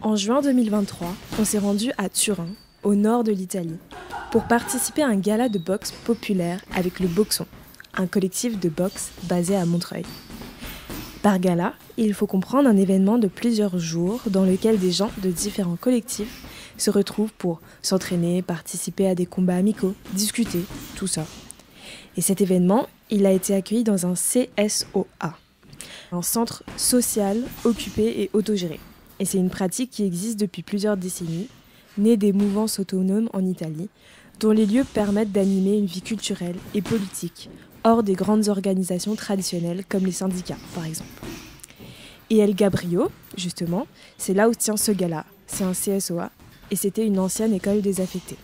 En juin 2023, on s'est rendu à Turin, au nord de l'Italie, pour participer à un gala de boxe populaire avec le Boxon, un collectif de boxe basé à Montreuil. Par gala, il faut comprendre un événement de plusieurs jours dans lequel des gens de différents collectifs se retrouvent pour s'entraîner, participer à des combats amicaux, discuter, tout ça. Et cet événement, il a été accueilli dans un CSOA, un centre social, occupé et autogéré. Et c'est une pratique qui existe depuis plusieurs décennies, née des mouvances autonomes en Italie, dont les lieux permettent d'animer une vie culturelle et politique, hors des grandes organisations traditionnelles comme les syndicats, par exemple. Et El Gabrio, justement, c'est là où tient ce gala. C'est un CSOA, et c'était une ancienne école désaffectée.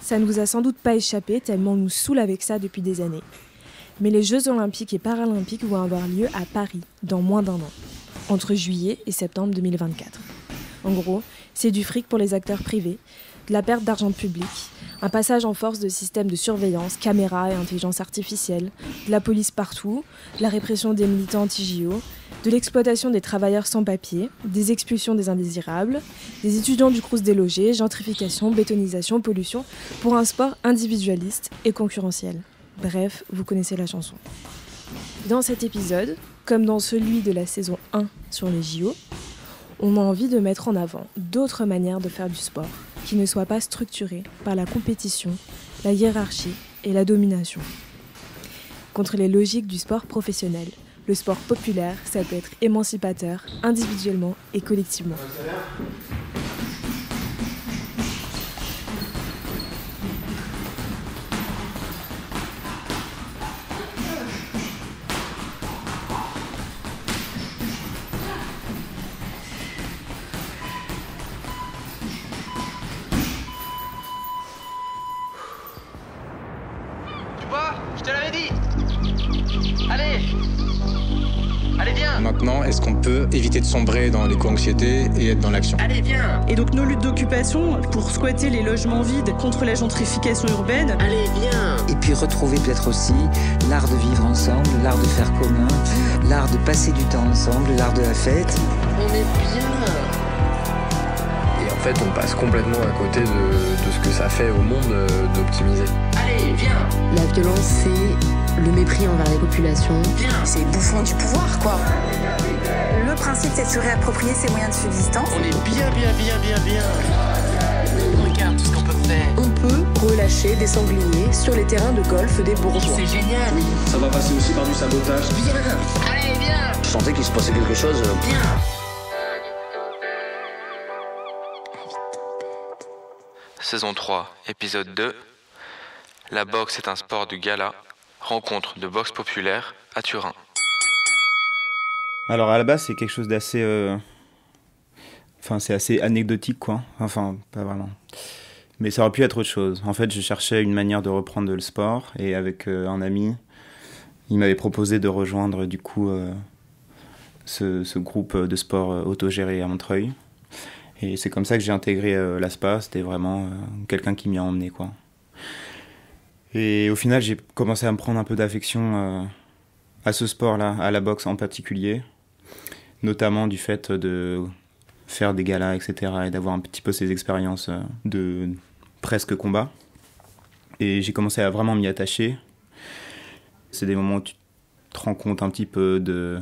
Ça ne vous a sans doute pas échappé, tellement on nous saoule avec ça depuis des années. Mais les Jeux Olympiques et Paralympiques vont avoir lieu à Paris, dans moins d'1 an, entre juillet et septembre 2024. En gros, c'est du fric pour les acteurs privés, de la perte d'argent public, un passage en force de systèmes de surveillance, caméras et intelligence artificielle, de la police partout, de la répression des militants anti-JO, de l'exploitation des travailleurs sans papier, des expulsions des indésirables, des étudiants du Crous délogés, gentrification, bétonisation, pollution, pour un sport individualiste et concurrentiel. Bref, vous connaissez la chanson. Dans cet épisode, comme dans celui de la saison 1 sur les JO, on a envie de mettre en avant d'autres manières de faire du sport qui ne soient pas structurées par la compétition, la hiérarchie et la domination. Contre les logiques du sport professionnel, le sport populaire, ça peut être émancipateur, individuellement et collectivement. Je te l'avais dit. Allez, viens. Maintenant, est-ce qu'on peut éviter de sombrer dans l'éco-anxiété et être dans l'action ? Allez, viens. Et donc nos luttes d'occupation pour squatter les logements vides contre la gentrification urbaine. Allez, viens. Et puis retrouver peut-être aussi l'art de vivre ensemble, l'art de faire commun, l'art de passer du temps ensemble, l'art de la fête. On est bien. Et en fait, on passe complètement à côté de ce que ça fait au monde d'optimiser. Allez, viens. La violence, c'est le mépris envers les populations. Viens. C'est bouffon du pouvoir, quoi. Le principe, c'est de se réapproprier ses moyens de subsistance. On est bien. Regarde tout ce qu'on peut faire. On peut relâcher des sangliers sur les terrains de golf des bourgeois. C'est génial. Ça va passer aussi par du sabotage. Viens. Allez, viens. Je sentais qu'il se passait quelque chose. Viens. Saison 3, épisode 2. La boxe est un sport de gala. Rencontre de boxe populaire à Turin. Alors à la base, c'est quelque chose d'assez... c'est assez anecdotique, quoi. Enfin, pas vraiment. Mais ça aurait pu être autre chose. En fait, je cherchais une manière de reprendre le sport. Et avec un ami, il m'avait proposé de rejoindre, du coup, ce groupe de sport autogéré à Montreuil. Et c'est comme ça que j'ai intégré l'ASPA. C'était vraiment quelqu'un qui m'y a emmené, quoi. Et au final, j'ai commencé à me prendre un peu d'affection à ce sport-là, à la boxe en particulier, notamment du fait de faire des galas, etc., et d'avoir un petit peu ces expériences de presque combat. Et j'ai commencé à vraiment m'y attacher. C'est des moments où tu te rends compte un petit peu de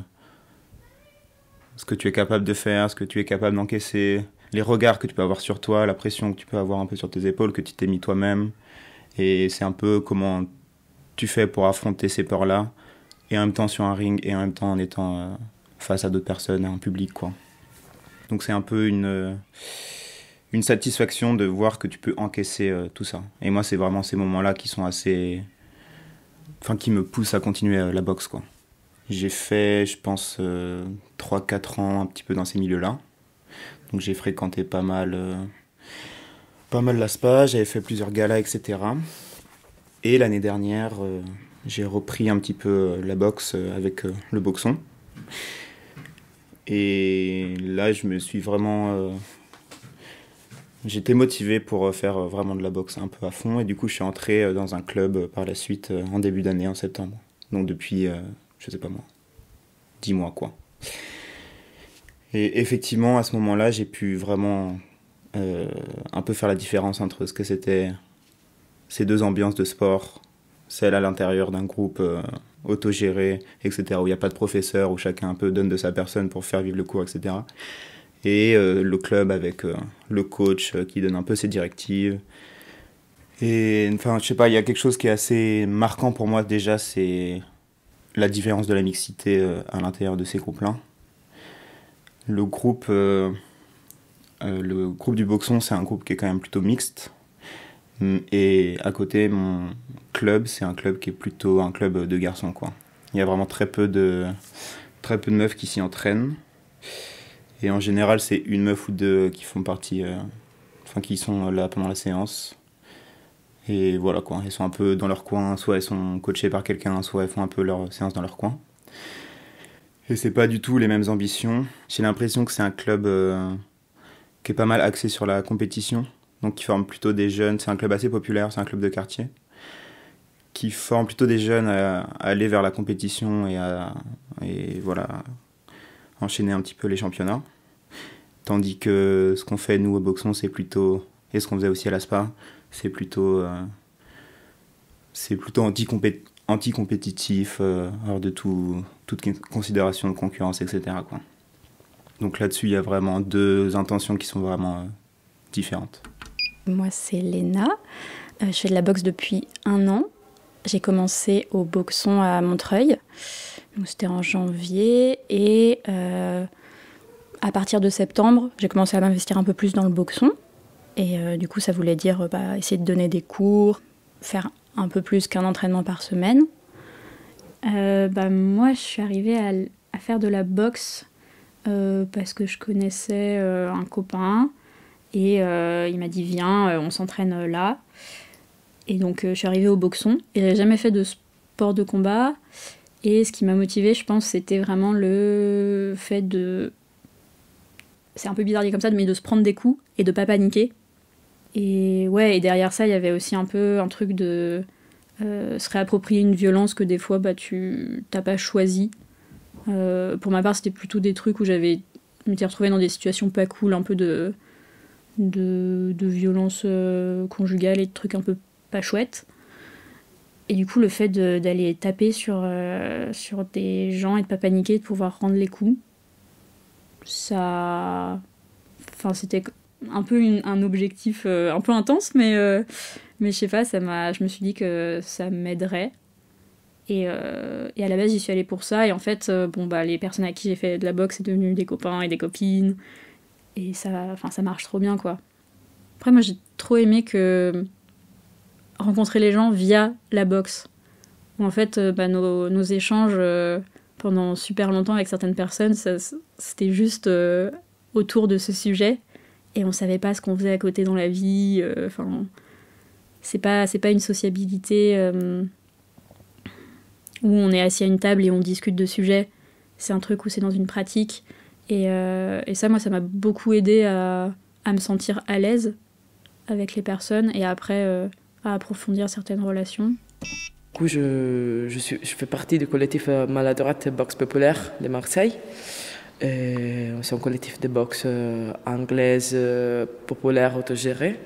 ce que tu es capable de faire, ce que tu es capable d'encaisser, les regards que tu peux avoir sur toi, la pression que tu peux avoir un peu sur tes épaules, que tu t'es mis toi-même. Et c'est un peu comment tu fais pour affronter ces peurs-là, et en même temps sur un ring, et en même temps en étant face à d'autres personnes, à un public, quoi. Donc c'est un peu une satisfaction de voir que tu peux encaisser tout ça. Et moi, c'est vraiment ces moments-là qui sont assez... qui me poussent à continuer la boxe, quoi. J'ai fait, je pense, 3-4 ans un petit peu dans ces milieux-là. Donc j'ai fréquenté pas mal l'ASPA, j'avais fait plusieurs galas, etc. Et l'année dernière, j'ai repris un petit peu la boxe avec le Boxon. Et là, je me suis vraiment j'étais motivé pour faire vraiment de la boxe un peu à fond. Et du coup, je suis entré dans un club par la suite en début d'année, en septembre. Donc depuis, je sais pas moi, 10 mois quoi. Et effectivement, à ce moment-là, j'ai pu vraiment un peu faire la différence entre ce que c'était ces deux ambiances de sport, celle à l'intérieur d'un groupe autogéré, etc., où il n'y a pas de professeur, où chacun un peu donne de sa personne pour faire vivre le cours, etc. Et le club avec le coach qui donne un peu ses directives. Et enfin, je sais pas, il y a quelque chose qui est assez marquant pour moi déjà, c'est la différence de la mixité à l'intérieur de ces groupes-là. Le groupe du boxon, c'est un groupe qui est quand même plutôt mixte. Et à côté, mon club, c'est un club qui est plutôt un club de garçons, quoi. Il y a vraiment très peu de meufs qui s'y entraînent. Et en général, c'est une meuf ou deux qui font partie, qui sont là pendant la séance. Et voilà, quoi. Elles sont un peu dans leur coin, soit elles sont coachées par quelqu'un, soit elles font un peu leur séance dans leur coin. Et c'est pas du tout les mêmes ambitions. J'ai l'impression que c'est un club qui est pas mal axé sur la compétition. Donc qui forme plutôt des jeunes, c'est un club assez populaire, c'est un club de quartier, qui forme plutôt des jeunes à aller vers la compétition et voilà, enchaîner un petit peu les championnats. Tandis que ce qu'on fait nous au boxon, c'est plutôt, et ce qu'on faisait aussi à l'ASPA, c'est plutôt anti-compétitif, hors de toute considération de concurrence, etc., quoi. Donc là-dessus, il y a vraiment deux intentions qui sont vraiment différentes. Moi, c'est Léna. Je fais de la boxe depuis 1 an. J'ai commencé au boxon à Montreuil. Donc, c'était en janvier. Et à partir de septembre, j'ai commencé à m'investir un peu plus dans le boxon. Et du coup, ça voulait dire essayer de donner des cours, faire un peu plus qu'un entraînement par semaine. Moi, je suis arrivée à faire de la boxe parce que je connaissais un copain. Et il m'a dit viens, on s'entraîne là. Et donc je suis arrivée au boxon et j'avais jamais fait de sport de combat. Et ce qui m'a motivée, je pense, c'était vraiment le fait de... C'est un peu bizarre dit comme ça, mais de se prendre des coups et de pas paniquer. Et ouais, et derrière ça, il y avait aussi un peu un truc de se réapproprier une violence que des fois tu t'as pas choisi. Pour ma part, c'était plutôt des trucs où je m'étais retrouvée dans des situations pas cool, un peu de violence conjugale et de trucs un peu pas chouettes. Et du coup, le fait d'aller taper sur des gens et de pas paniquer, de pouvoir rendre les coups, ça... Enfin, c'était un peu un objectif un peu intense, mais je sais pas, je me suis dit que ça m'aiderait. Et à la base, j'y suis allée pour ça. Et en fait, les personnes à qui j'ai fait de la boxe, c'est devenu des copains et des copines. Et ça marche trop bien, quoi. Après, moi, j'ai trop aimé rencontrer les gens via la boxe. Où en fait, nos échanges pendant super longtemps avec certaines personnes, c'était juste autour de ce sujet. Et on savait pas ce qu'on faisait à côté dans la vie. C'est pas une sociabilité où on est assis à une table et on discute de sujets. C'est un truc où c'est dans une pratique. Et ça, moi, ça m'a beaucoup aidée à me sentir à l'aise avec les personnes et après à approfondir certaines relations. Du coup, je fais partie du collectif Maladroite Boxe Populaire de Marseille. C'est un collectif de boxe anglaise populaire autogérée.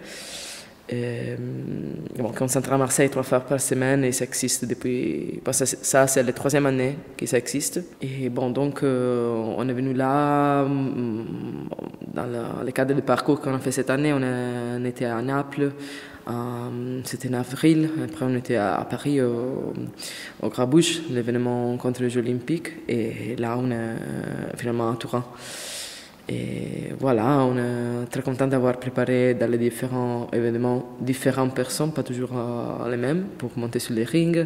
On s'entraîne à Marseille 3 fois par semaine et ça existe depuis... Ça, c'est la 3e année que ça existe. Et donc on est venu là, dans le cadre du parcours qu'on a fait cette année, on était à Naples, c'était en avril. Après, on était à Paris, au Grabouche, l'événement contre les Jeux Olympiques. Et là, on est finalement à Turin. Et voilà, on est très content d'avoir préparé dans les différents événements différentes personnes, pas toujours les mêmes, pour monter sur les rings,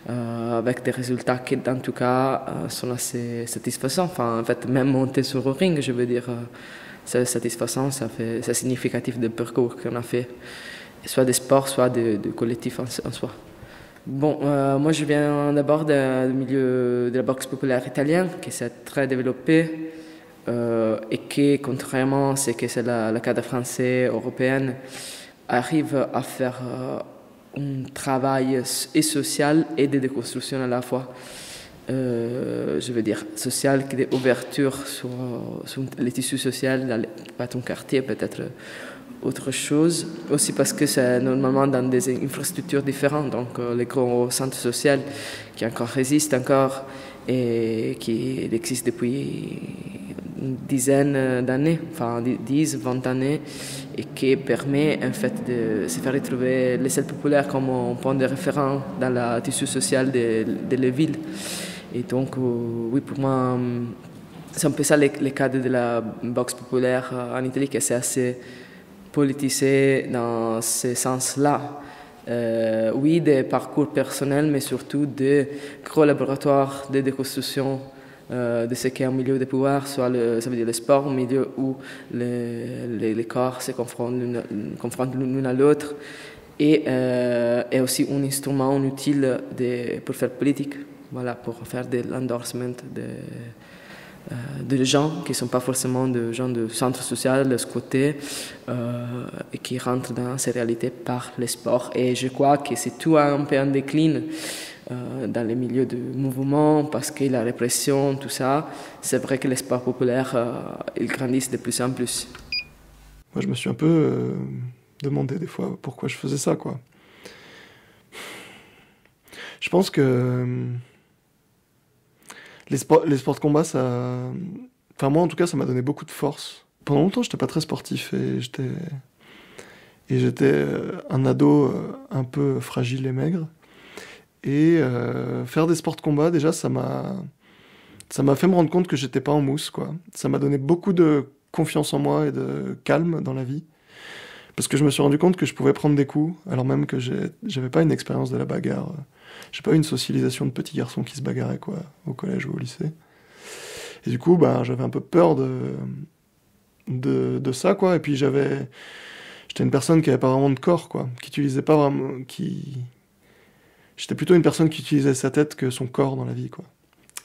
avec des résultats qui, en tout cas, sont assez satisfaisants. Enfin, en fait, même monter sur le ring, je veux dire, c'est satisfaisant, c'est significatif du parcours qu'on a fait, soit des sports, soit du collectif en soi. Moi, je viens d'abord du milieu de la boxe populaire italienne, qui s'est très développée et que, contrairement à ce que c'est le cadre français, européen, arrive à faire un travail et social et de déconstruction à la fois. Je veux dire social, qui est d'ouverture sur les tissus sociaux, pas ton quartier, peut-être autre chose. Aussi parce que c'est normalement dans des infrastructures différentes, donc les grands centres sociaux qui encore résistent encore et qui existent depuis une dizaine d'années, enfin 10, 20 années, et qui permet en fait de se faire retrouver les salles populaires comme un point de référence dans le tissu social de la ville. Et donc, oui, pour moi, c'est un peu ça le cadre de la boxe populaire en Italie, que c'est assez politisé dans ce sens-là. Oui, des parcours personnels, mais surtout des gros laboratoires de déconstruction de ce qu'est un milieu de pouvoir, soit ça veut dire le sport, un milieu où les corps se confrontent l'un à l'autre, et aussi un instrument utile pour faire politique, voilà, pour faire de l'endorsement de gens qui ne sont pas forcément des gens de centre social, de ce côté, et qui rentrent dans ces réalités par le sport. Et je crois que c'est tout un peu en déclin dans les milieux de mouvement, parce que la répression, tout ça, c'est vrai que les sports populaires, ils grandissent de plus en plus. Moi, je me suis un peu demandé des fois pourquoi je faisais ça, quoi. Je pense que les sports de combat, ça... Enfin, moi, en tout cas, ça m'a donné beaucoup de force. Pendant longtemps, j'étais pas très sportif et j'étais un ado un peu fragile et maigre. Et faire des sports de combat, déjà, ça m'a fait me rendre compte que j'étais pas en mousse, quoi. Ça m'a donné beaucoup de confiance en moi et de calme dans la vie. Parce que je me suis rendu compte que je pouvais prendre des coups, alors même que j'avais pas une expérience de la bagarre. J'ai pas eu une socialisation de petits garçons qui se bagarraient, quoi, au collège ou au lycée. Et du coup, j'avais un peu peur de ça, quoi. Et puis j'étais une personne qui avait pas vraiment de corps, quoi, qui utilisait pas vraiment, j'étais plutôt une personne qui utilisait sa tête que son corps dans la vie, quoi.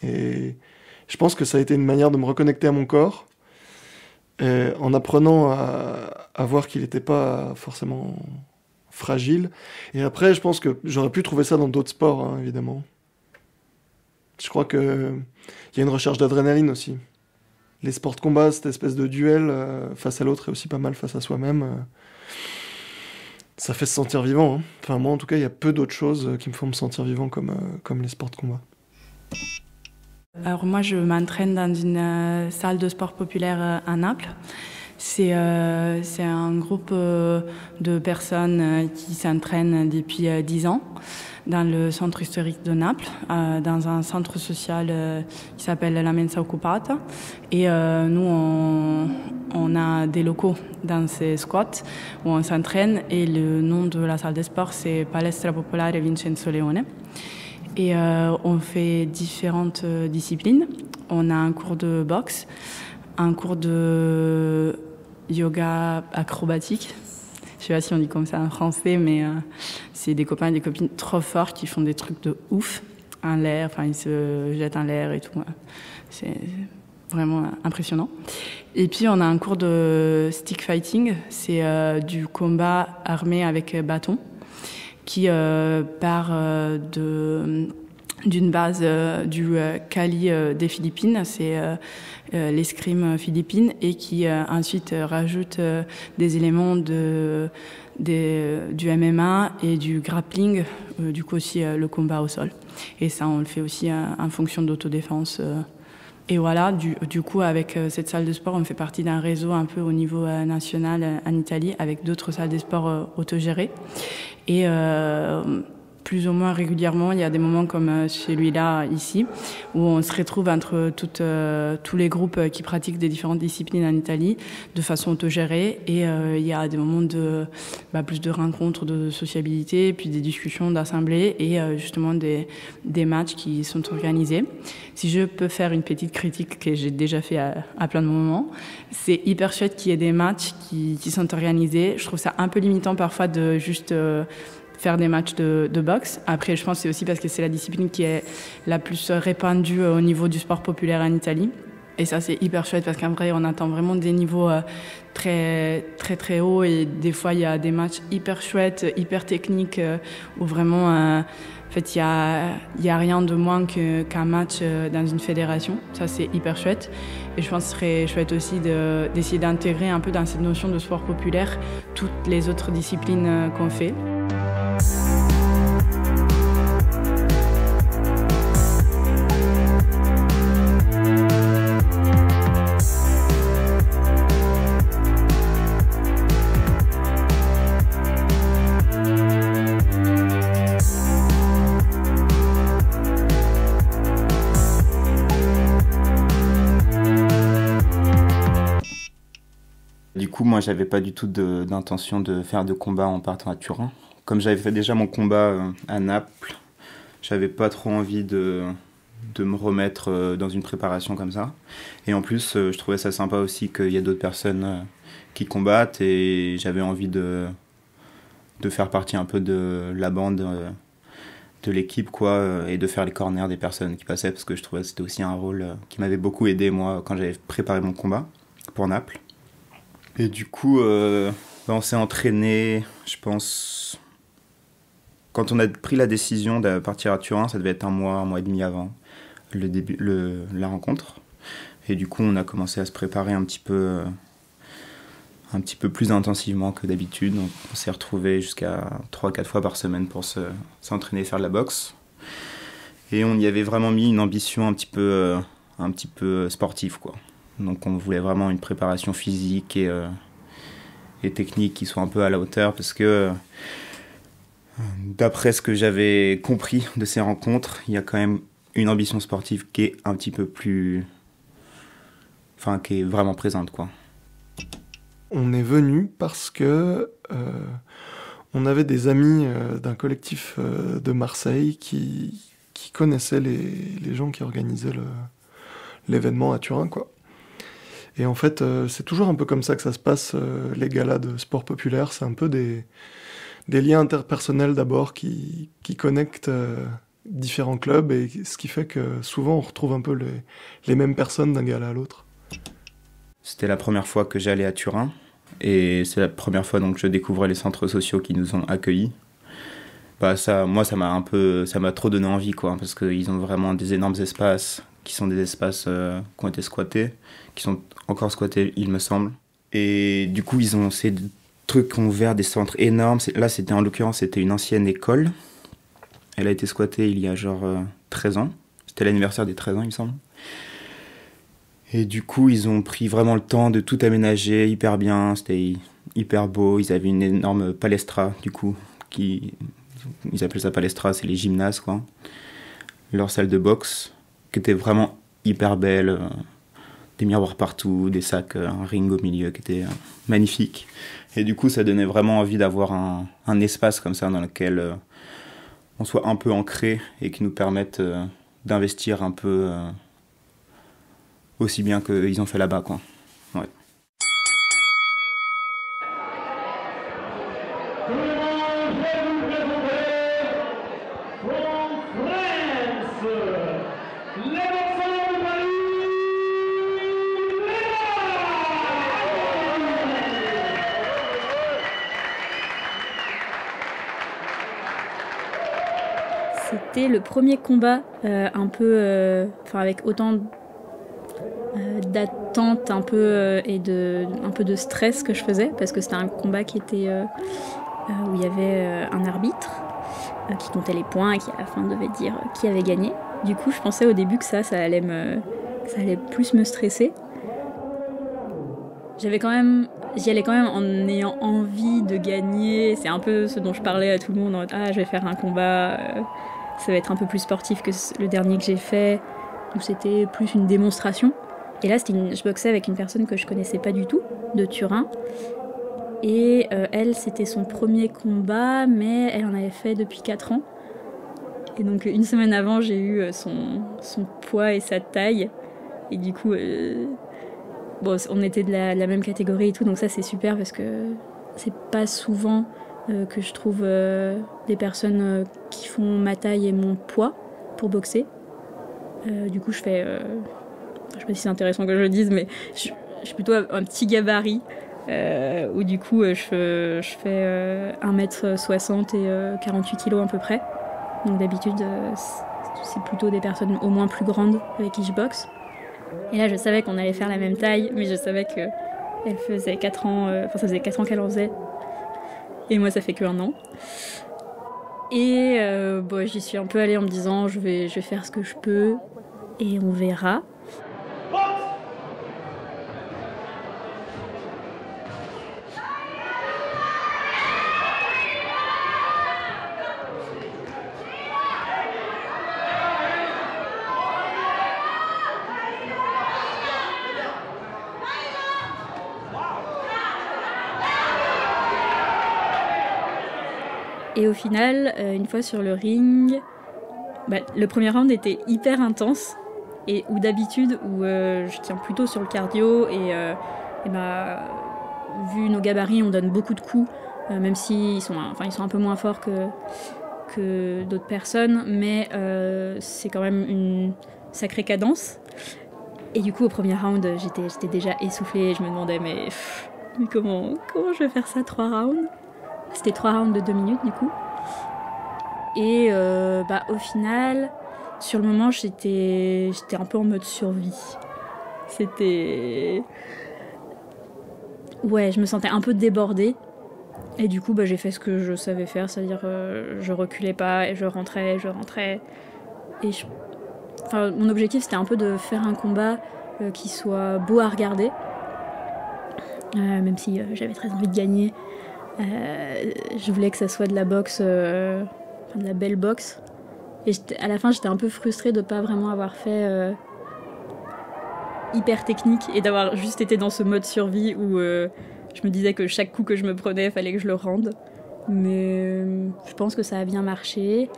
Et je pense que ça a été une manière de me reconnecter à mon corps, en apprenant à voir qu'il n'était pas forcément fragile. Et après, je pense que j'aurais pu trouver ça dans d'autres sports, hein, évidemment. Je crois qu'il y a une recherche d'adrénaline aussi. Les sports de combat, cette espèce de duel face à l'autre et aussi pas mal face à soi-même, ça fait se sentir vivant, hein. Enfin, moi, en tout cas, il y a peu d'autres choses qui me font me sentir vivant comme les sports de combat. Alors moi, je m'entraîne dans une salle de sport populaire à Naples. C'est un groupe de personnes qui s'entraînent depuis 10 ans dans le centre historique de Naples, dans un centre social qui s'appelle la Mensa Occupata. Et nous, on a des locaux dans ces squats où on s'entraîne. Et le nom de la salle de sport, c'est Palestra Popolare Vincenzo Leone. Et on fait différentes disciplines. On a un cours de boxe, un cours de yoga acrobatique. Je sais pas si on dit comme ça en français, mais c'est des copains et des copines trop forts qui font des trucs de ouf en l'air. Enfin, ils se jettent en l'air et tout. C'est vraiment impressionnant. Et puis, on a un cours de stick fighting. C'est du combat armé avec bâton, qui part d'une base du Cali des Philippines, c'est l'escrime philippine, et qui ensuite rajoute des éléments du MMA et du grappling, du coup aussi le combat au sol. Et ça, on le fait aussi en fonction d'autodéfense. Et voilà, du coup, avec cette salle de sport, on fait partie d'un réseau un peu au niveau national en Italie, avec d'autres salles de sport autogérées. Et plus ou moins régulièrement, il y a des moments comme celui-là, ici, où on se retrouve entre tous les groupes qui pratiquent des différentes disciplines en Italie de façon autogérée. Et il y a des moments de plus de rencontres, de sociabilité, puis des discussions, d'assemblées, et justement des matchs qui sont organisés. Si je peux faire une petite critique que j'ai déjà fait à plein de moments, c'est hyper chouette qu'il y ait des matchs qui sont organisés. Je trouve ça un peu limitant parfois de juste faire des matchs de boxe. Après, je pense que c'est aussi parce que c'est la discipline qui est la plus répandue au niveau du sport populaire en Italie. Et ça, c'est hyper chouette parce qu'en vrai, on atteint vraiment des niveaux très, très, très hauts. Et des fois, il y a des matchs hyper chouettes, hyper techniques, où vraiment, en fait, il y a rien de moins qu'un match dans une fédération. Ça, c'est hyper chouette. Et je pense que ce serait chouette aussi d'essayer d'intégrer un peu dans cette notion de sport populaire toutes les autres disciplines qu'on fait. Du coup, moi, j'avais pas du tout d'intention de faire de combat en partant à Turin. Comme j'avais fait déjà mon combat à Naples, j'avais pas trop envie de me remettre dans une préparation comme ça. Et en plus, je trouvais ça sympa aussi qu'il y ait d'autres personnes qui combattent et j'avais envie de faire partie un peu de la bande de l'équipe, quoi, et de faire les corners des personnes qui passaient parce que je trouvais que c'était aussi un rôle qui m'avait beaucoup aidé, moi, quand j'avais préparé mon combat pour Naples. Et du coup, on s'est entraîné, je pense... Quand on a pris la décision de partir à Turin, ça devait être un mois et demi avant la rencontre. Et du coup, on a commencé à se préparer un petit peu plus intensivement que d'habitude. Donc, on s'est retrouvés jusqu'à 3-4 fois par semaine pour s'entraîner et faire de la boxe. Et on y avait vraiment mis une ambition un petit peu sportive, quoi. Donc on voulait vraiment une préparation physique et technique qui soit un peu à la hauteur parce que d'après ce que j'avais compris de ces rencontres, il y a quand même une ambition sportive qui est un petit peu plus... Enfin, qui est vraiment présente, quoi. On est venu parce que on avait des amis d'un collectif de Marseille qui connaissaient les gens qui organisaient l'événement à Turin, quoi. Et en fait, c'est toujours un peu comme ça que ça se passe, les galas de sport populaire. C'est un peu des liens interpersonnels d'abord qui connectent différents clubs, et ce qui fait que souvent on retrouve un peu les mêmes personnes d'un gala à l'autre. C'était la première fois que j'allais à Turin, et c'est la première fois donc, que je découvrais les centres sociaux qui nous ont accueillis. Ça m'a trop donné envie, quoi, parce qu'ils ont vraiment des énormes espaces, qui sont des espaces qui ont été squattés, qui sont encore squattés, il me semble. Et du coup, ils ont ces trucs qui ont ouvert des centres énormes. Là, en l'occurrence, c'était une ancienne école. Elle a été squattée il y a genre 13 ans. C'était l'anniversaire des 13 ans, il me semble. Et du coup, ils ont pris vraiment le temps de tout aménager hyper bien. C'était hyper beau. Ils avaient une énorme palestra, du coup. Ils appellent ça palestra, c'est les gymnases, quoi. Leur salle de boxe, qui était vraiment hyper belle. Des miroirs partout, des sacs, un ring au milieu qui était magnifique. Et du coup, ça donnait vraiment envie d'avoir un espace comme ça dans lequel on soit un peu ancré et qui nous permette d'investir un peu aussi bien qu'ils ont fait là-bas, quoi. Ouais. C'était le premier combat avec autant d'attente et un peu de stress que je faisais, parce que c'était un combat qui était où il y avait un arbitre qui comptait les points et qui à la fin devait dire qui avait gagné. Du coup, je pensais au début que ça allait plus me stresser. J'y allais quand même en ayant envie de gagner. C'est un peu ce dont je parlais à tout le monde. Je vais faire un combat, ça va être un peu plus sportif que le dernier que j'ai fait, où c'était plus une démonstration. Et là, je boxais avec une personne que je connaissais pas du tout, de Turin. Et elle, c'était son premier combat, mais elle en avait fait depuis 4 ans. Et donc, une semaine avant, j'ai eu son poids et sa taille. Et du coup, on était de la même catégorie et tout, donc ça, c'est super parce que c'est pas souvent que je trouve des personnes qui font ma taille et mon poids pour boxer. Du coup, je fais sais pas si c'est intéressant que je le dise, mais je suis plutôt un petit gabarit, où du coup je fais 1m60 et 48 kg à peu près. Donc d'habitude, c'est plutôt des personnes au moins plus grandes avec qui je boxe. Et là, je savais qu'on allait faire la même taille, mais je savais qu'elle faisait 4 ans, ça faisait 4 ans qu'elle en faisait. Et moi, ça fait que 1 an. Et j'y suis un peu allée en me disant, je vais faire ce que je peux, et on verra. Et au final, une fois sur le ring, le premier round était hyper intense. Et où d'habitude, où je tiens plutôt sur le cardio vu nos gabarits, on donne beaucoup de coups, même s'ils sont un peu moins forts que d'autres personnes, mais c'est quand même une sacrée cadence. Et du coup, au premier round, j'étais déjà essoufflée et je me demandais mais comment je vais faire ça 3 rounds ? C'était 3 rounds de 2 minutes du coup. Et au final, sur le moment, j'étais un peu en mode survie. Ouais, je me sentais un peu débordée. Et du coup, j'ai fait ce que je savais faire, c'est-à-dire je reculais pas et je rentrais. Et mon objectif, c'était un peu de faire un combat qui soit beau à regarder. Même si j'avais très envie de gagner. Je voulais que ça soit de la boxe, de la belle boxe. Et à la fin, j'étais un peu frustrée de ne pas vraiment avoir fait hyper technique et d'avoir juste été dans ce mode survie où je me disais que chaque coup que je me prenais, il fallait que je le rende. Mais je pense que ça a bien marché.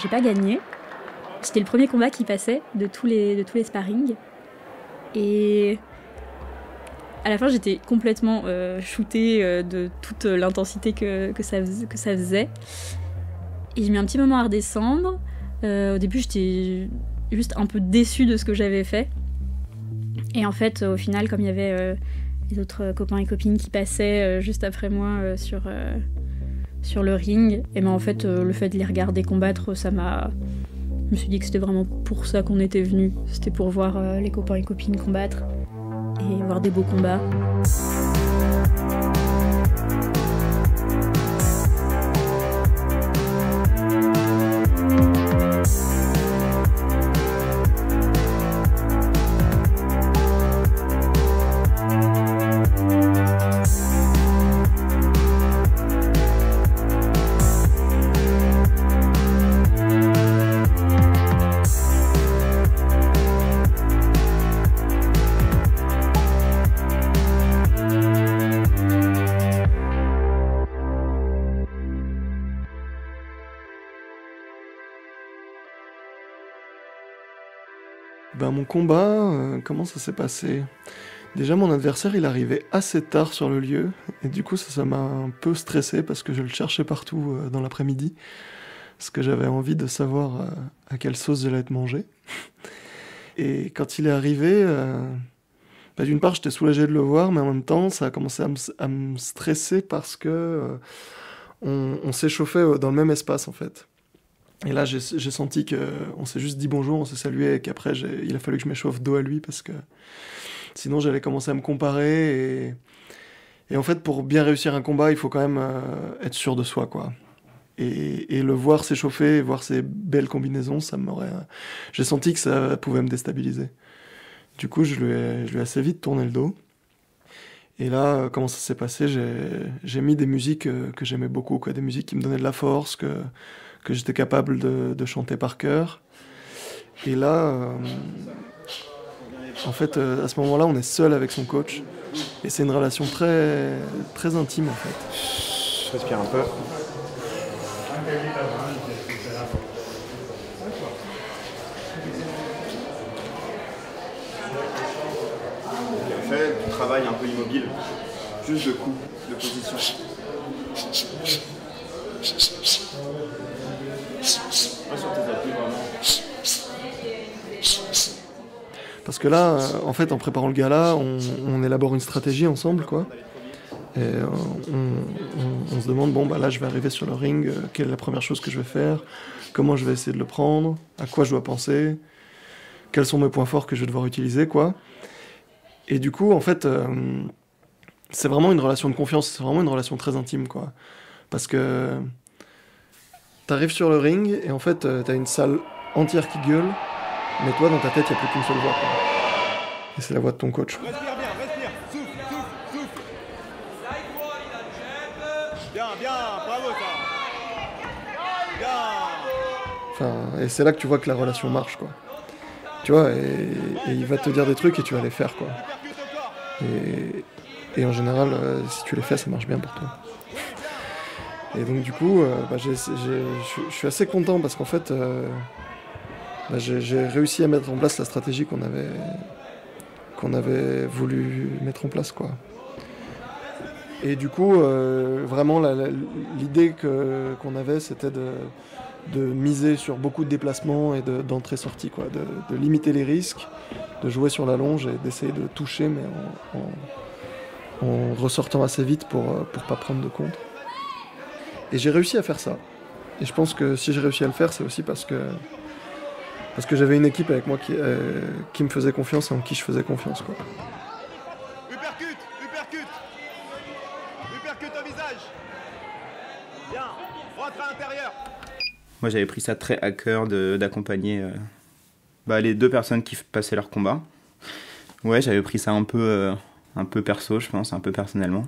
J'ai pas gagné. C'était le premier combat qui passait de tous les sparring. Et à la fin, j'étais complètement shootée de toute l'intensité que ça faisait. Et j'ai mis un petit moment à redescendre. Au début, j'étais juste un peu déçue de ce que j'avais fait. Et en fait, au final, comme il y avait les autres copains et copines qui passaient juste après moi sur le ring, et en fait le fait de les regarder combattre, je me suis dit que c'était vraiment pour ça qu'on était venus. C'était pour voir les copains et copines combattre et voir des beaux combats. Mon combat, comment ça s'est passé ? Déjà, mon adversaire, il arrivait assez tard sur le lieu, et du coup, ça m'a un peu stressé parce que je le cherchais partout dans l'après-midi, parce que j'avais envie de savoir à quelle sauce j'allais être mangé. Et quand il est arrivé, d'une part, j'étais soulagé de le voir, mais en même temps, ça a commencé à me stresser parce que on s'échauffait dans le même espace, en fait. Et là, j'ai senti qu'on s'est juste dit bonjour, on s'est salué, et qu'après, il a fallu que je m'échauffe dos à lui, parce que sinon, j'allais commencer à me comparer. Et en fait, pour bien réussir un combat, il faut quand même être sûr de soi, quoi. Et le voir s'échauffer, voir ses belles combinaisons, j'ai senti que ça pouvait me déstabiliser. Du coup, je lui ai assez vite tourné le dos. Et là, comment ça s'est passé ? J'ai mis des musiques que j'aimais beaucoup, quoi, des musiques qui me donnaient de la force, que j'étais capable de chanter par cœur. Et là, en fait, à ce moment-là, on est seul avec son coach. Et c'est une relation très, très intime, en fait. Je respire un peu. fait du travail un peu immobile, juste de coups, de position. Sur tes appuis, vraiment. Parce que là, en fait, en préparant le gala, on élabore une stratégie ensemble, quoi. Et on se demande, bon, bah là, je vais arriver sur le ring, quelle est la première chose que je vais faire, comment je vais essayer de le prendre, à quoi je dois penser, quels sont mes points forts que je vais devoir utiliser, quoi. Et du coup, en fait, c'est vraiment une relation de confiance, c'est vraiment une relation très intime, quoi. Parce que t'arrives sur le ring et en fait, t'as une salle entière qui gueule, mais toi, dans ta tête, il n'y a plus qu'une seule voix, quoi. Et c'est la voix de ton coach. Respire bien, respire, souffle, souffle, souffle. Bien, bravo ça. Bien. Enfin, et c'est là que tu vois que la relation marche, quoi. Tu vois, et il va te dire des trucs et tu vas les faire, quoi. Et en général, si tu les fais, ça marche bien pour toi. Et donc du coup, je suis assez content parce qu'en fait, j'ai réussi à mettre en place la stratégie qu'on avait voulu mettre en place, quoi. Et du coup, vraiment, l'idée qu'on avait, c'était de miser sur beaucoup de déplacements et d'entrée-sortie, quoi, de limiter les risques, de jouer sur la longe et d'essayer de toucher, mais en ressortant assez vite pour pas prendre de contre. Et j'ai réussi à faire ça. Et je pense que si j'ai réussi à le faire, c'est aussi parce que j'avais une équipe avec moi qui me faisait confiance et en qui je faisais confiance, quoi. Uppercut au visage. Bien, rentre à l'intérieur. Moi, j'avais pris ça très à cœur d'accompagner les deux personnes qui passaient leur combat. Ouais, j'avais pris ça un peu perso, je pense, un peu personnellement.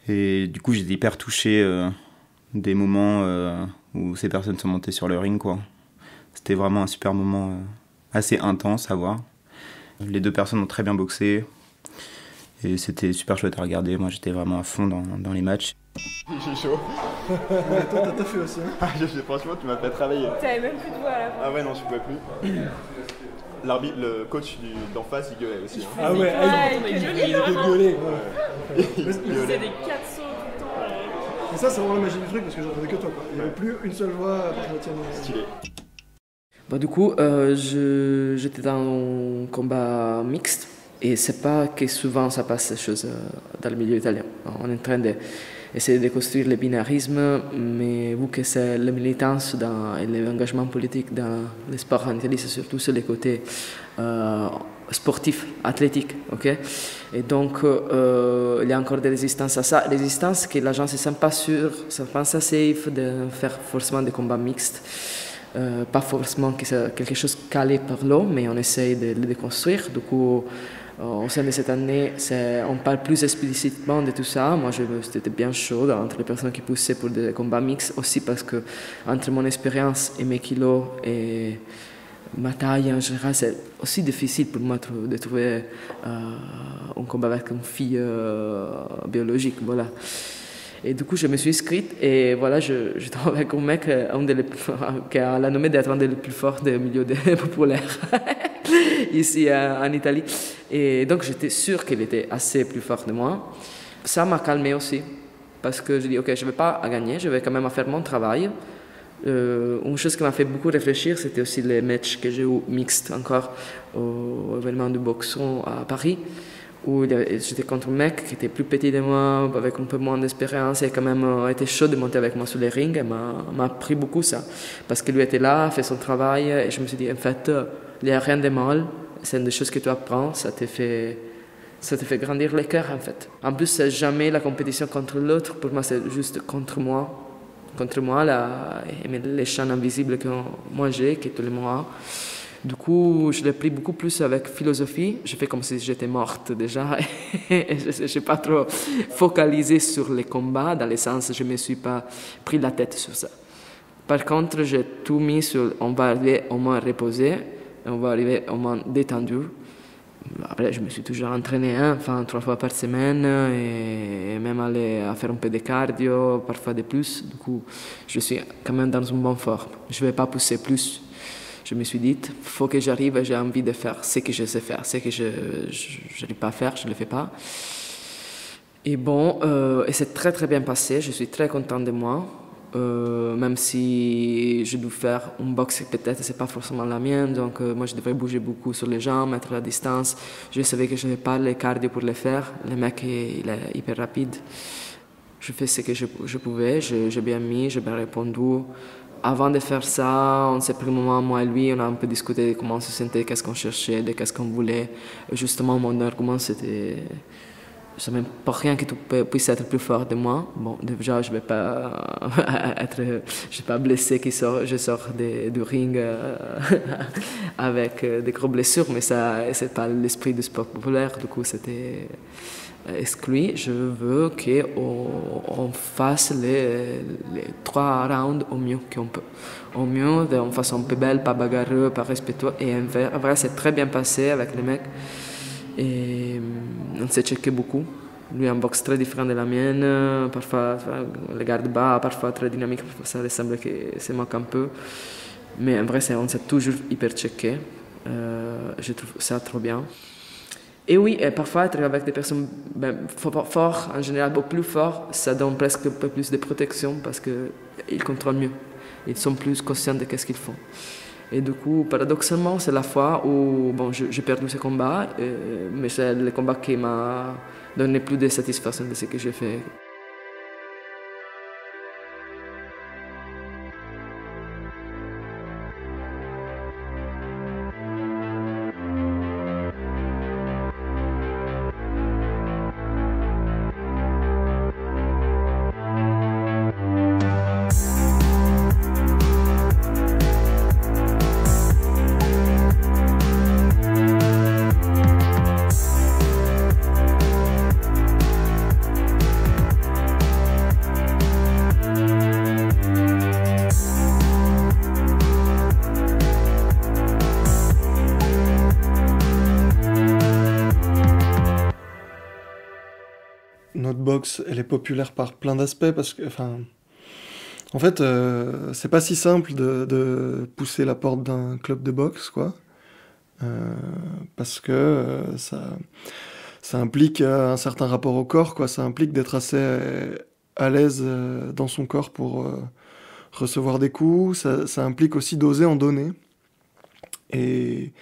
Et du coup, j'étais hyper touché des moments où ces personnes sont montées sur le ring, quoi. C'était vraiment un super moment assez intense à voir. Les deux personnes ont très bien boxé. Et c'était super chouette à regarder. Moi, j'étais vraiment à fond dans les matchs. J'ai chaud. Ouais, toi, t'as taffé aussi. Hein. Franchement, tu m'as fait travailler. T'avais même plus de voix à la fin. Ah ouais, non, je pouvais plus. L'arbitre, le coach d'en face, il gueulait aussi. Hein. Ah ouais, il gueulait. Il faisait des 4 sauts tout le temps. Et ça, c'est vraiment la magie du truc parce que j'entendais que toi, quoi. Il n'y avait plus une seule voix à part la tienne. Stylé. Du coup, j'étais dans un combat mixte. Et c'est pas que souvent ça passe ces choses dans le milieu italien. On est en train d'essayer de construire le binarisme, mais vu que c'est la militance et l'engagement politique dans les sports en Italie, c'est surtout sur les côtés sportifs, athlétiques. Okay? Et donc, il y a encore des résistances à ça. Résistances que les gens ne se sentent pas sûrs, ne se sentent pas safe de faire forcément des combats mixtes. Pas forcément que c'est quelque chose calé par l'eau, mais on essaye de le déconstruire. Du coup, au sein de cette année, on parle plus explicitement de tout ça. Moi, j'étais bien chaud entre les personnes qui poussaient pour des combats mixtes, aussi parce que entre mon expérience et mes kilos et ma taille en général, c'est aussi difficile pour moi de trouver un combat avec une fille biologique. Voilà. Et du coup, je me suis inscrite et voilà, je travaille avec un mec qui a la nommé d'être un des plus forts des milieux populaires ici en Italie. Et donc, j'étais sûre qu'il était assez plus fort de moi. Ça m'a calmé aussi parce que je dis, ok, je ne vais pas gagner, je vais quand même faire mon travail. Une chose qui m'a fait beaucoup réfléchir, c'était aussi les matchs que j'ai eu mixtes encore au événement de boxon à Paris, où j'étais contre un mec qui était plus petit de moi, avec un peu moins d'expérience, et quand même été chaud de monter avec moi sur les rings. Et m'a appris beaucoup ça, parce que lui était là, fait son travail, et je me suis dit, en fait, il n'y a rien de mal, c'est une des choses que tu apprends, ça te fait grandir le cœur, en fait. En plus, c'est jamais la compétition contre l'autre, pour moi, c'est juste contre moi, les champs invisibles que moi j'ai, que tout le monde a. Du coup, je l'ai pris beaucoup plus avec philosophie. Je fais comme si j'étais morte déjà. Et je n'ai pas trop focalisé sur les combats, dans le sens je ne me suis pas pris la tête sur ça. Par contre, j'ai tout mis sur on va arriver au moins reposé, on va arriver au moins détendu. Après, je me suis toujours entraîné, 3 fois par semaine, et même aller à faire un peu de cardio, parfois de plus. Du coup, je suis quand même dans une bonne forme. Je ne vais pas pousser plus. je me suis dit, il faut que j'arrive et j'ai envie de faire ce que je sais faire. Ce que je n'arrive pas à faire, je ne le fais pas. Et bon, et c'est très très bien passé, je suis très content de moi. Même si je dois faire une boxe, peut-être c'est pas forcément la mienne, donc moi je devrais bouger beaucoup sur les jambes, mettre la distance. Je savais que je n'avais pas le cardio pour le faire. Le mec il est hyper rapide. Je fais ce que je pouvais, j'ai bien mis, j'ai bien répondu. Avant de faire ça, on s'est pris un moment, moi et lui, on a un peu discuté de comment on se sentait, qu'est-ce qu'on cherchait, de qu'est-ce qu'on voulait. Et justement, mon argument c'était. Je ne sais même pas rien que tu puisses être plus fort de moi. Bon, déjà, je ne vais pas je vais pas blessé je sors du ring avec des grosses blessures, mais ça, c'est pas l'esprit du sport populaire. Du coup, c'était exclu. Je veux qu'on fasse les 3 rounds au mieux qu'on peut. Au mieux, de façon un peu belle, pas bagarreux, pas respectueux. Et en vrai, c'est très bien passé avec les mecs. Et on s'est checké beaucoup. Lui a un box très différent de la mienne, parfois les gardes bas, parfois très dynamique, parfois ça semble que ça manque un peu. Mais en vrai, on s'est toujours hyper checké. Je trouve ça trop bien. Et oui, et parfois être avec des personnes fortes, en général beaucoup plus fortes, ça donne presque un peu plus de protection parce qu'ils contrôlent mieux. Ils sont plus conscients de ce qu'ils font. Et du coup, paradoxalement, c'est la fois où j'ai perdu ce combat, mais c'est le combat qui m'a donné plus de satisfaction de ce que j'ai fait. Notre boxe, elle est populaire par plein d'aspects parce que, en fait, c'est pas si simple de pousser la porte d'un club de boxe, quoi, parce que ça implique un certain rapport au corps, quoi. Ça implique d'être assez à l'aise dans son corps pour recevoir des coups. Ça implique aussi d'oser en donner. Et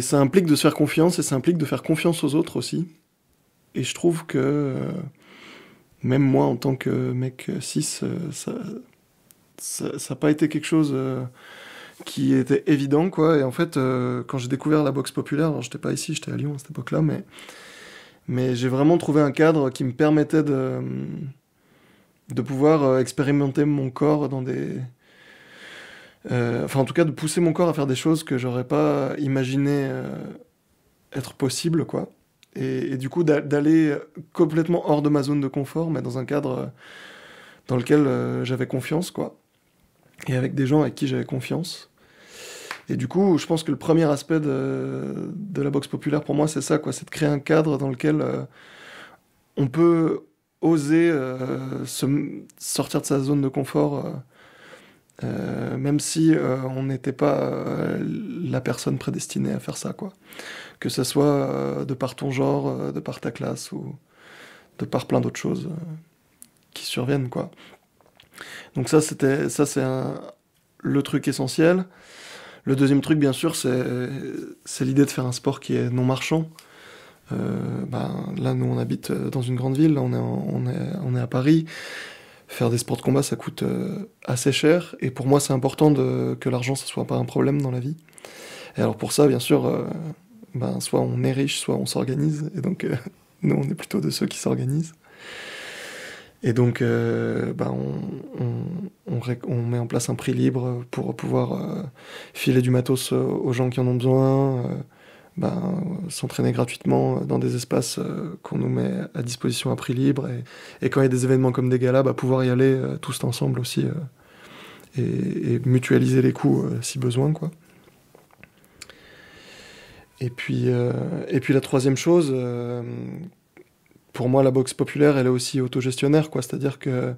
ça implique de se faire confiance et ça implique de faire confiance aux autres aussi. Et je trouve que même moi, en tant que mec 6, ça n'a pas été quelque chose qui était évident, quoi. Et en fait, quand j'ai découvert la boxe populaire, alors j'étais pas ici, j'étais à Lyon à cette époque-là, mais j'ai vraiment trouvé un cadre qui me permettait de pouvoir expérimenter mon corps dans des... en tout cas, de pousser mon corps à faire des choses que j'aurais pas imaginé être possibles, quoi. Et du coup, d'aller complètement hors de ma zone de confort, mais dans un cadre dans lequel j'avais confiance, quoi. Et avec des gens avec qui j'avais confiance. Et du coup, je pense que le premier aspect de la boxe populaire, pour moi, c'est ça, quoi. C'est de créer un cadre dans lequel on peut oser sortir de sa zone de confort, même si on n'était pas la personne prédestinée à faire ça, quoi. Que ce soit de par ton genre, de par ta classe ou de par plein d'autres choses qui surviennent, quoi. Donc ça c'est le truc essentiel. Le deuxième truc, bien sûr, c'est l'idée de faire un sport qui est non marchand. Là, nous, on habite dans une grande ville, là, on est à Paris. Faire des sports de combat, ça coûte assez cher. Et pour moi, c'est important que l'argent, ça soit pas un problème dans la vie. Et alors pour ça, bien sûr, soit on est riche, soit on s'organise. Et donc, nous, on est plutôt de ceux qui s'organisent. Et donc, on met en place un prix libre pour pouvoir filer du matos aux gens qui en ont besoin, s'entraîner gratuitement dans des espaces qu'on nous met à disposition à prix libre. Et quand il y a des événements comme des galas, pouvoir y aller tous ensemble aussi et mutualiser les coûts si besoin, quoi. Et puis la troisième chose... pour moi, la boxe populaire, elle est aussi autogestionnaire, quoi. C'est-à-dire que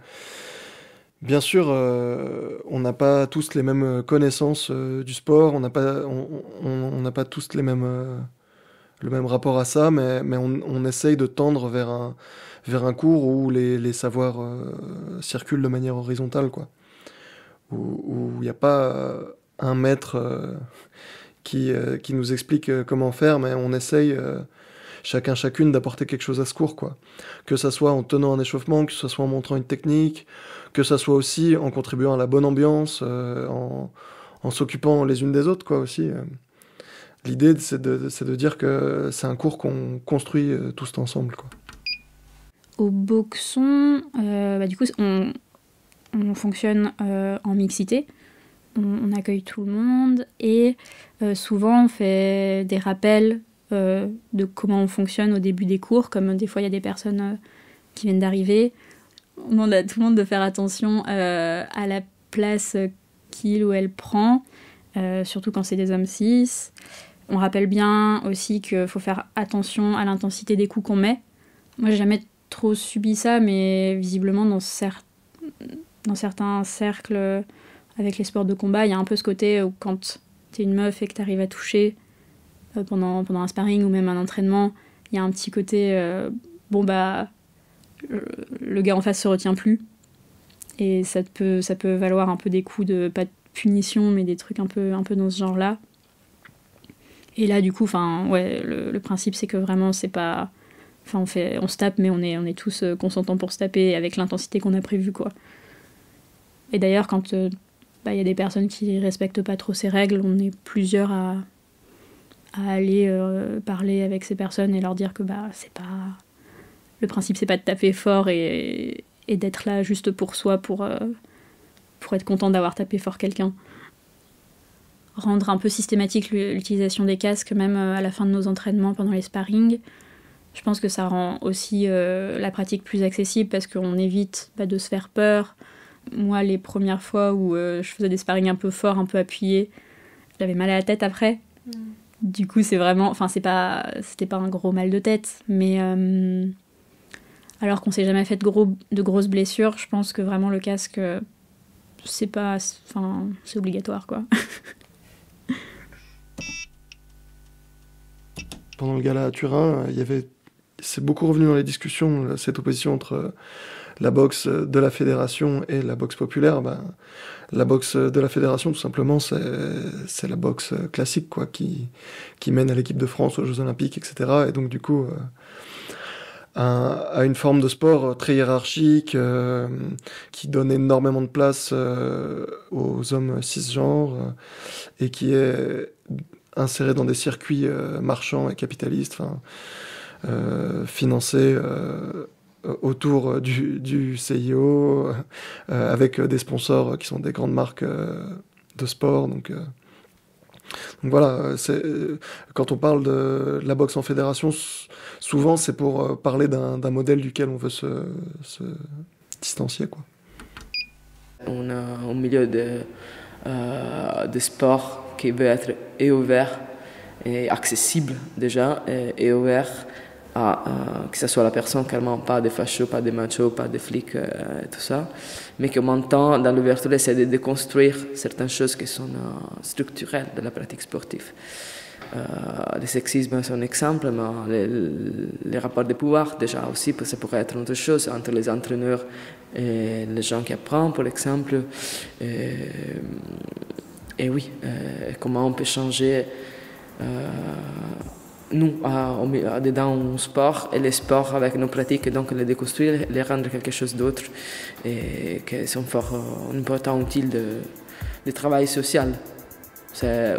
Bien sûr, on n'a pas tous les mêmes connaissances du sport, on n'a pas tous le même rapport à ça, mais on essaye de tendre vers un cours où les savoirs circulent de manière horizontale, quoi. Où il n'y a pas un maître qui nous explique comment faire, mais on essaye chacune d'apporter quelque chose à ce cours, quoi. Que ça soit en tenant un échauffement, que ce soit en montrant une technique, que ça soit aussi en contribuant à la bonne ambiance, en s'occupant les unes des autres, quoi, aussi. L'idée, c'est de dire que c'est un cours qu'on construit tous ensemble, quoi. Au Boxon, du coup, on fonctionne en mixité. On accueille tout le monde et souvent on fait des rappels de comment on fonctionne au début des cours, comme des fois il y a des personnes qui viennent d'arriver. On demande à tout le monde de faire attention à la place qu'il ou elle prend, surtout quand c'est des hommes cis. On rappelle bien aussi qu'il faut faire attention à l'intensité des coups qu'on met. Moi j'ai jamais trop subi ça, mais visiblement dans certains cercles avec les sports de combat, il y a un peu ce côté où quand t'es une meuf et que t'arrives à toucher pendant un sparring ou même un entraînement, il y a un petit côté le gars en face se retient plus et ça peut valoir un peu des coups de pas de punition mais des trucs un peu dans ce genre-là. Et là du coup le principe c'est que vraiment c'est pas on se tape mais on est tous consentants pour se taper avec l'intensité qu'on a prévue, quoi. Et d'ailleurs quand il y a des personnes qui respectent pas trop ces règles, on est plusieurs à aller parler avec ces personnes et leur dire que c'est pas le principe, c'est pas de taper fort et d'être là juste pour soi pour être content d'avoir tapé fort quelqu'un. Rendre un peu systématique l'utilisation des casques même à la fin de nos entraînements pendant les sparring, je pense que ça rend aussi la pratique plus accessible parce qu'on évite de se faire peur. Moi, les premières fois où je faisais des sparring un peu forts, un peu appuyés, j'avais mal à la tête après. Du coup, c'est vraiment... c'était pas un gros mal de tête, mais alors qu'on s'est jamais fait de grosses blessures, je pense que vraiment le casque, c'est obligatoire, quoi. Pendant le gala à Turin, c'est beaucoup revenu dans les discussions, cette opposition entre la boxe de la fédération et la boxe populaire. La boxe de la fédération, tout simplement, c'est la boxe classique, quoi, qui mène à l'équipe de France aux Jeux Olympiques, etc. Et donc, du coup, à une forme de sport très hiérarchique, qui donne énormément de place aux hommes cisgenres, et qui est inséré dans des circuits marchands et capitalistes, financés autour du CIO, avec des sponsors qui sont des grandes marques de sport. Donc voilà, quand on parle de la boxe en fédération, souvent c'est pour parler d'un modèle duquel on veut se distancier, quoi. On a un milieu de sport qui veut être et ouvert et accessible déjà, et ouvert que ce soit la personne, carrément pas des fachos, pas des machos, pas des flics, tout ça, mais qu'en même temps, dans l'ouverture, c'est de déconstruire certaines choses qui sont structurelles de la pratique sportive. Le sexisme, c'est un exemple, mais les rapports de pouvoir, déjà aussi, ça pourrait être autre chose entre les entraîneurs et les gens qui apprennent, par exemple. Et oui, comment on peut changer nous, dedans un sport et les sports avec nos pratiques, et donc les déconstruire, les rendre quelque chose d'autre, et qui sont fort important, utile de travail social.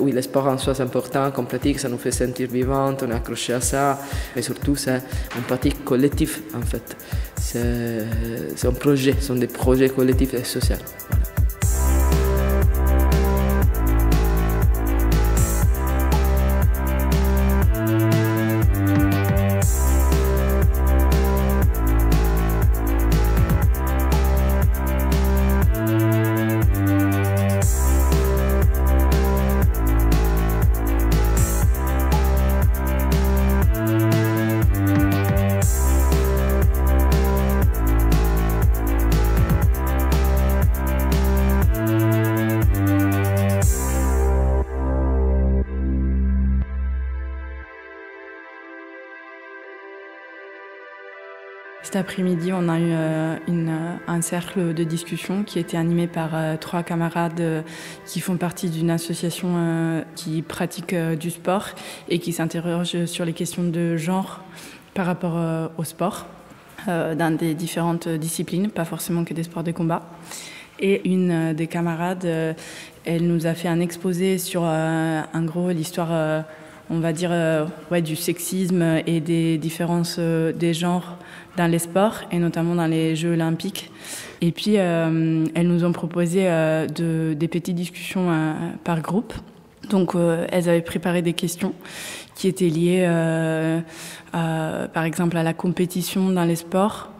Oui, le sport en soi c'est important, comme pratique, ça nous fait sentir vivantes, on est accroché à ça, mais surtout c'est une pratique collective en fait. C'est un projet, ce sont des projets collectifs et sociaux. Voilà. Cet après-midi, on a eu un cercle de discussion qui a été animé par 3 camarades qui font partie d'une association qui pratique du sport et qui s'interroge sur les questions de genre par rapport au sport dans des différentes disciplines, pas forcément que des sports de combat. Et une des camarades, elle nous a fait un exposé sur, en gros, l'histoire, on va dire, du sexisme et des différences des genres dans les sports, et notamment dans les Jeux olympiques. Et puis, elles nous ont proposé des petites discussions par groupe. Donc, elles avaient préparé des questions qui étaient liées, par exemple, à la compétition dans les sports,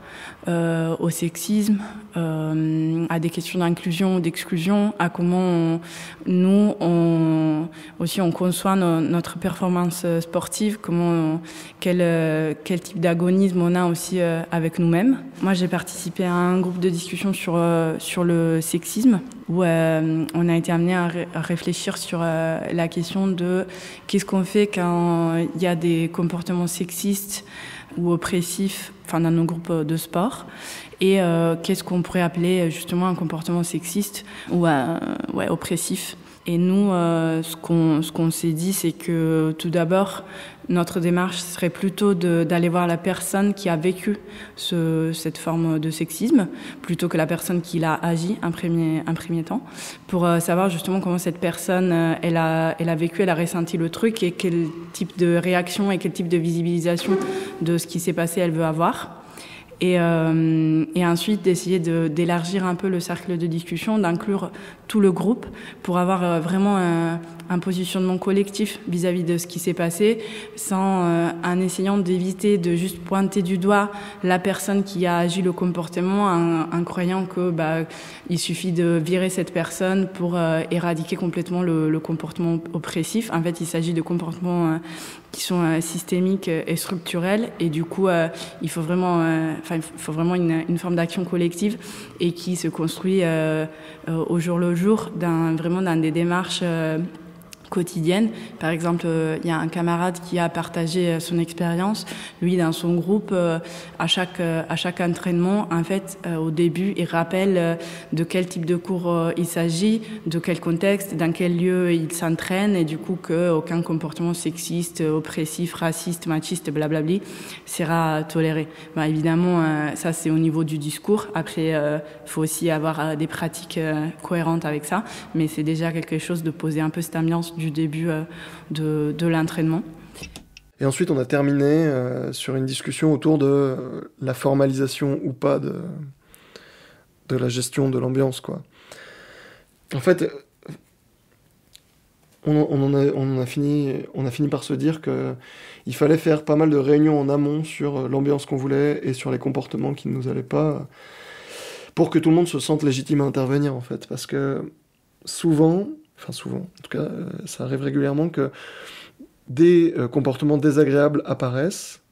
au sexisme, à des questions d'inclusion ou d'exclusion, à comment on conçoit notre performance sportive, quel type d'agonisme on a aussi avec nous-mêmes. Moi, j'ai participé à un groupe de discussion sur le sexisme, où on a été amené à réfléchir sur la question de qu'est-ce qu'on fait quand il y a des comportements sexistes ou oppressifs, dans nos groupes de sport, et qu'est-ce qu'on pourrait appeler justement un comportement sexiste ou oppressif. Et nous, ce qu'on s'est dit, c'est que tout d'abord, notre démarche serait plutôt d'aller voir la personne qui a vécu cette forme de sexisme, plutôt que la personne qui l'a agi un premier temps, pour savoir justement comment cette personne, elle a vécu, elle a ressenti le truc, et quel type de réaction et quel type de visibilisation de ce qui s'est passé elle veut avoir. Et ensuite d'essayer d'élargir un peu le cercle de discussion, d'inclure tout le groupe pour avoir vraiment un positionnement collectif vis-à-vis de ce qui s'est passé, en essayant d'éviter de juste pointer du doigt la personne qui a agi le comportement, en croyant que il suffit de virer cette personne pour éradiquer complètement le comportement oppressif. En fait, il s'agit de comportements qui sont systémiques et structurels, et du coup il faut vraiment une forme d'action collective et qui se construit au jour le jour dans des démarches quotidienne. Par exemple, il y a un camarade qui a partagé son expérience. Lui, dans son groupe, à chaque entraînement, en fait, au début, il rappelle de quel type de cours il s'agit, de quel contexte, dans quel lieu il s'entraîne, et du coup qu'aucun comportement sexiste, oppressif, raciste, machiste, blablabli, sera toléré. Évidemment, ça c'est au niveau du discours. Après, faut aussi avoir des pratiques cohérentes avec ça, mais c'est déjà quelque chose de poser un peu cette ambiance du début de l'entraînement. Et ensuite, on a terminé sur une discussion autour de la formalisation ou pas de la gestion de l'ambiance, quoi. En fait, on a fini par se dire qu'il fallait faire pas mal de réunions en amont sur l'ambiance qu'on voulait et sur les comportements qui ne nous allaient pas, pour que tout le monde se sente légitime à intervenir, en fait. Parce que souvent, en tout cas, ça arrive régulièrement que des comportements désagréables apparaissent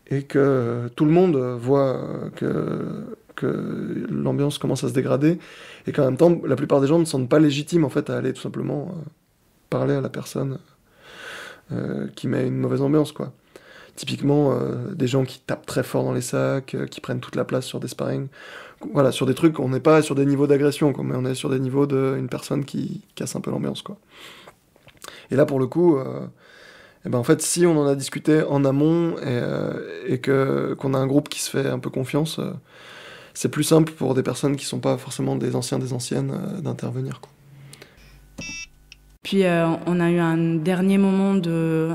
et que tout le monde voit que l'ambiance commence à se dégrader, et qu'en même temps, la plupart des gens ne se sentent pas légitimes en fait à aller tout simplement parler à la personne qui met une mauvaise ambiance, quoi. Typiquement, des gens qui tapent très fort dans les sacs, qui prennent toute la place sur des sparring. Voilà, sur des trucs, on n'est pas sur des niveaux d'agression, quoi, mais on est sur des niveaux d'une personne qui casse un peu l'ambiance, quoi. Et là, pour le coup, en fait, si on en a discuté en amont et qu'on a un groupe qui se fait un peu confiance, c'est plus simple pour des personnes qui sont pas forcément des anciens, des anciennes, d'intervenir, quoi. Puis on a eu un dernier moment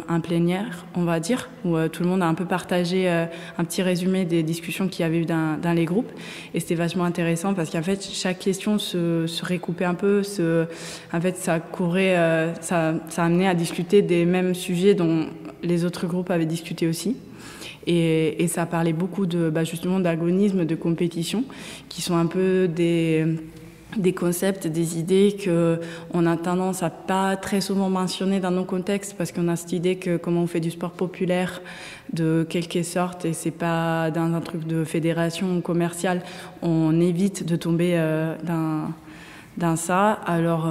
un plénière, on va dire, où tout le monde a un peu partagé un petit résumé des discussions qu'il y avait eu dans les groupes. Et c'était vachement intéressant parce qu'en fait, chaque question se recoupait un peu. En fait, ça courait, ça amenait à discuter des mêmes sujets dont les autres groupes avaient discuté aussi. Et ça parlait beaucoup justement d'agonisme, de compétition, qui sont un peu des concepts, des idées qu'on a tendance à pas très souvent mentionner dans nos contextes, parce qu'on a cette idée que comment on fait du sport populaire de quelque sorte, et c'est pas dans un truc de fédération commerciale, on évite de tomber dans ça. Alors,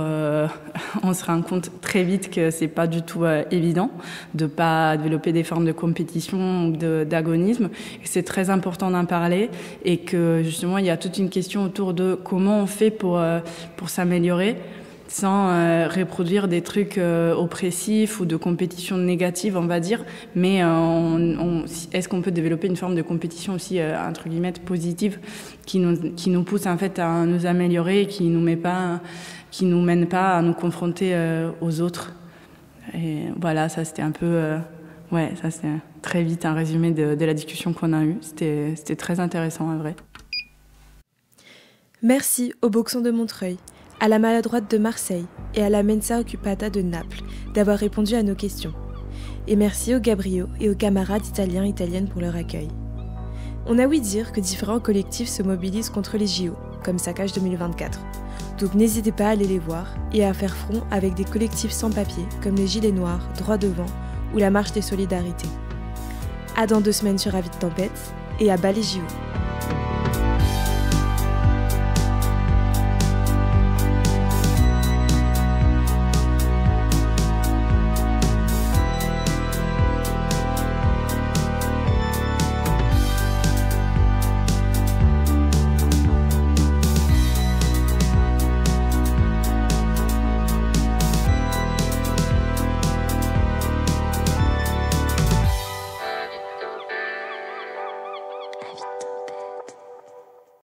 on se rend compte très vite que c'est pas du tout évident de pas développer des formes de compétition ou d'agonisme. C'est très important d'en parler et que justement, il y a toute une question autour de comment on fait pour s'améliorer sans reproduire des trucs oppressifs ou de compétition négative, on va dire. Mais est-ce qu'on peut développer une forme de compétition aussi, entre guillemets, positive, qui nous pousse en fait à nous améliorer, qui nous mène pas à nous confronter aux autres. Et voilà, ça c'était un peu... ça c'est très vite un résumé de la discussion qu'on a eue. C'était très intéressant, en vrai. Merci au Boxon de Montreuil, à la Maladroite de Marseille et à la Mensa Occupata de Naples d'avoir répondu à nos questions. Et merci aux Gabrio et aux camarades italiennes pour leur accueil. On a ouï dire que différents collectifs se mobilisent contre les JO, comme Saccage 2024. Donc n'hésitez pas à aller les voir et à faire front avec des collectifs sans papier comme les Gilets Noirs, Droit Devant ou la Marche des Solidarités. À dans 2 semaines sur Avis de Tempête et à bas les JO.